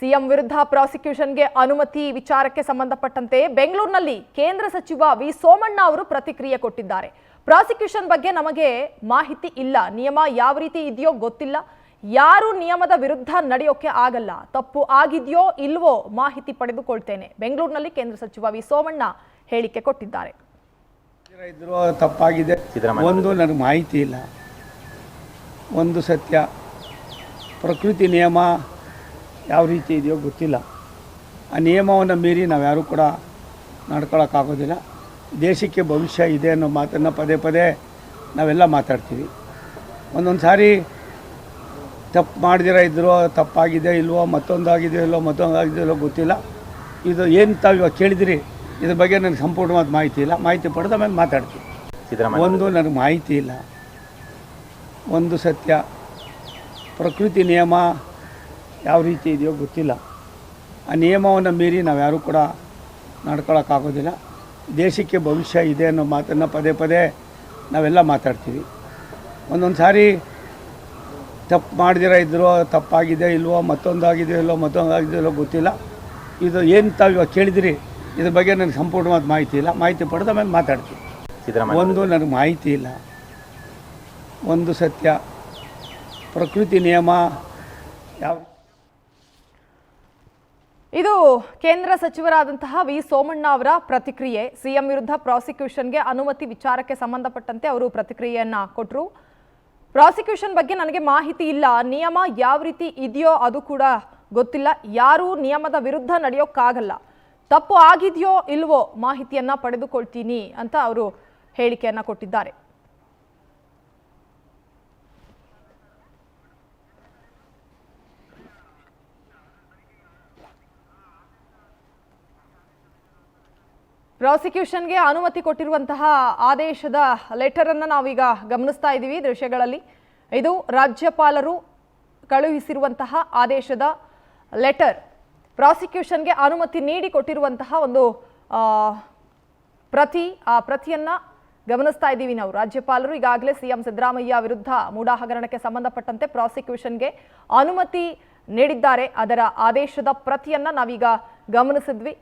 CM ವಿರುದ್ಧ ಪ್ರಾಸಿಕ್ಯೂಷನ್ಗೆ ಅನುಮತಿ ವಿಚಾರಕ್ಕೆ ಸಂಬಂಧಪಟ್ಟಂತೆ ಬೆಂಗಳೂರಿನಲ್ಲಿ ಕೇಂದ್ರ ಸಚಿವ ವಿ ಸೋಮಣ್ಣ ಅವರು ಪ್ರತಿಕ್ರಿಯೆ ಕೊಟ್ಟಿದ್ದಾರೆ. ಪ್ರಾಸಿಕ್ಯೂಷನ್ ಬಗ್ಗೆ ನಮಗೆ ಮಾಹಿತಿ ಇಲ್ಲ, ನಿಯಮ ಯಾವ ರೀತಿ ಇದೆಯೋ ಗೊತ್ತಿಲ್ಲ, ಯಾರು ನಿಯಮದ ವಿರುದ್ಧ ನಡೆಯೋಕೆ ಆಗಲ್ಲ, ತಪ್ಪು ಆಗಿದೆಯೋ ಇಲ್ವೋ ಮಾಹಿತಿ ಪಡೆದುಕೊಳ್ತೇನೆ. ಬೆಂಗಳೂರಿನಲ್ಲಿ ಕೇಂದ್ರ ಸಚಿವ ವಿ ಸೋಮಣ್ಣ ಹೇಳಿಕೆ ಕೊಟ್ಟಿದ್ದಾರೆ. ತಪ್ಪಾಗಿದೆ, ಒಂದು ನನಗೆ ಮಾಹಿತಿ ಇಲ್ಲ, ಒಂದು ಸತ್ಯ, ಪ್ರಕೃತಿ ನಿಯಮ ಯಾವ ರೀತಿ ಇದೆಯೋ ಗೊತ್ತಿಲ್ಲ. ಆ ನಿಯಮವನ್ನು ಮೀರಿ ನಾವು ಯಾರೂ ಕೂಡ ನಡ್ಕೊಳ್ಳೋಕ್ಕಾಗೋದಿಲ್ಲ. ದೇಶಕ್ಕೆ ಭವಿಷ್ಯ ಇದೆ ಅನ್ನೋ ಮಾತನ್ನು ಪದೇ ಪದೇ ನಾವೆಲ್ಲ ಮಾತಾಡ್ತೀವಿ. ಒಂದೊಂದು ಸಾರಿ ತಪ್ಪು ಮಾಡ್ದಿರ ಇದ್ದರೂ ತಪ್ಪಾಗಿದೆ ಇಲ್ವೋ, ಮತ್ತೊಂದಾಗಿದೆಯೋ ಇಲ್ವೋ ಗೊತ್ತಿಲ್ಲ. ಇದು ಏನು ತಾವು ಇವಾಗ ಕೇಳಿದಿರಿ, ಇದ್ರ ಬಗ್ಗೆ ನನಗೆ ಸಂಪೂರ್ಣವಾದ ಮಾಹಿತಿ ಇಲ್ಲ. ಮಾಹಿತಿ ಪಡೆದ ಮೇಲೆ ಮಾತಾಡ್ತೀವಿ. ಒಂದು ನನಗೆ ಮಾಹಿತಿ ಇಲ್ಲ, ಒಂದು ಸತ್ಯ, ಪ್ರಕೃತಿ ನಿಯಮ ಯಾವ ರೀತಿ ಇದೆಯೋ ಗೊತ್ತಿಲ್ಲ. ಆ ನಿಯಮವನ್ನು ಮೀರಿ ನಾವು ಯಾರೂ ಕೂಡ ನಡ್ಕೊಳ್ಳೋಕ್ಕಾಗೋದಿಲ್ಲ. ದೇಶಕ್ಕೆ ಭವಿಷ್ಯ ಇದೆ ಅನ್ನೋ ಮಾತನ್ನು ಪದೇ ಪದೇ ನಾವೆಲ್ಲ ಮಾತಾಡ್ತೀವಿ. ಒಂದೊಂದು ಸಾರಿ ತಪ್ಪು ಮಾಡ್ದಿರ ಇದ್ದರೂ ತಪ್ಪಾಗಿದೆ ಇಲ್ವೋ, ಮತ್ತೊಂದಾಗಿದೆಯೋ ಇಲ್ವೋ ಗೊತ್ತಿಲ್ಲ. ಇದು ಏನು ತಾವು ಇವಾಗ ಕೇಳಿದಿರಿ, ಇದ್ರ ಬಗ್ಗೆ ನನಗೆ ಸಂಪೂರ್ಣವಾದ ಮಾಹಿತಿ ಇಲ್ಲ. ಮಾಹಿತಿ ಪಡೆದ ಮೇಲೆ ಮಾತಾಡ್ತೀವಿ. ಒಂದು ನನಗೆ ಮಾಹಿತಿ ಇಲ್ಲ, ಒಂದು ಸತ್ಯ, ಪ್ರಕೃತಿ ನಿಯಮ ಯಾವ. ಇದು ಕೇಂದ್ರ ಸಚಿವರಾದಂತಹ ವಿ ಸೋಮಣ್ಣ ಅವರ ಪ್ರತಿಕ್ರಿಯೆ. ಸಿಎಂ ವಿರುದ್ಧ ಪ್ರಾಸಿಕ್ಯೂಷನ್ಗೆ ಅನುಮತಿ ವಿಚಾರಕ್ಕೆ ಸಂಬಂಧಪಟ್ಟಂತೆ ಅವರು ಪ್ರತಿಕ್ರಿಯೆಯನ್ನ ಕೊಟ್ಟರು. ಪ್ರಾಸಿಕ್ಯೂಷನ್ ಬಗ್ಗೆ ನನಗೆ ಮಾಹಿತಿ ಇಲ್ಲ, ನಿಯಮ ಯಾವ ರೀತಿ ಇದೆಯೋ ಅದು ಕೂಡ ಗೊತ್ತಿಲ್ಲ, ಯಾರೂ ನಿಯಮದ ವಿರುದ್ಧ ನಡೆಯೋಕ್ಕಾಗಲ್ಲ, ತಪ್ಪು ಆಗಿದೆಯೋ ಇಲ್ವೋ ಮಾಹಿತಿಯನ್ನ ಪಡೆದುಕೊಳ್ತೀನಿ ಅಂತ ಅವರು ಹೇಳಿಕೆಯನ್ನ ಕೊಟ್ಟಿದ್ದಾರೆ. ಪ್ರಾಸಿಕ್ಯೂಷನ್ಗೆ ಅನುಮತಿ ಕೊಟ್ಟಿರುವಂತಹ ಆದೇಶದ ಲೆಟರ್ ಅನ್ನು ನಾವೀಗ ಗಮನಿಸ್ತಾ ಇದ್ದೀವಿ ದೃಶ್ಯಗಳಲ್ಲಿ. ಇದು ರಾಜ್ಯಪಾಲರು ಕಳುಹಿಸಿರುವಂತಹ ಆದೇಶದ ಲೆಟರ್. ಪ್ರಾಸಿಕ್ಯೂಷನ್ಗೆ ಅನುಮತಿ ನೀಡಿ ಕೊಟ್ಟಿರುವಂತಹ ಒಂದು ಪ್ರತಿ, ಆ ಪ್ರತಿಯನ್ನ ಗಮನಿಸ್ತಾ ಇದ್ದೀವಿ ನಾವು. ರಾಜ್ಯಪಾಲರು ಈಗಾಗಲೇ ಸಿಎಂ ಸಿದ್ದರಾಮಯ್ಯ ವಿರುದ್ಧ ಮೂಡಾ ಹಗರಣಕ್ಕೆ ಸಂಬಂಧಪಟ್ಟಂತೆ ಪ್ರಾಸಿಕ್ಯೂಷನ್ಗೆ ಅನುಮತಿ ನೀಡಿದ್ದಾರೆ. ಅದರ ಆದೇಶದ ಪ್ರತಿಯನ್ನ ನಾವೀಗ ಗಮನಿಸಿದ್ವಿ.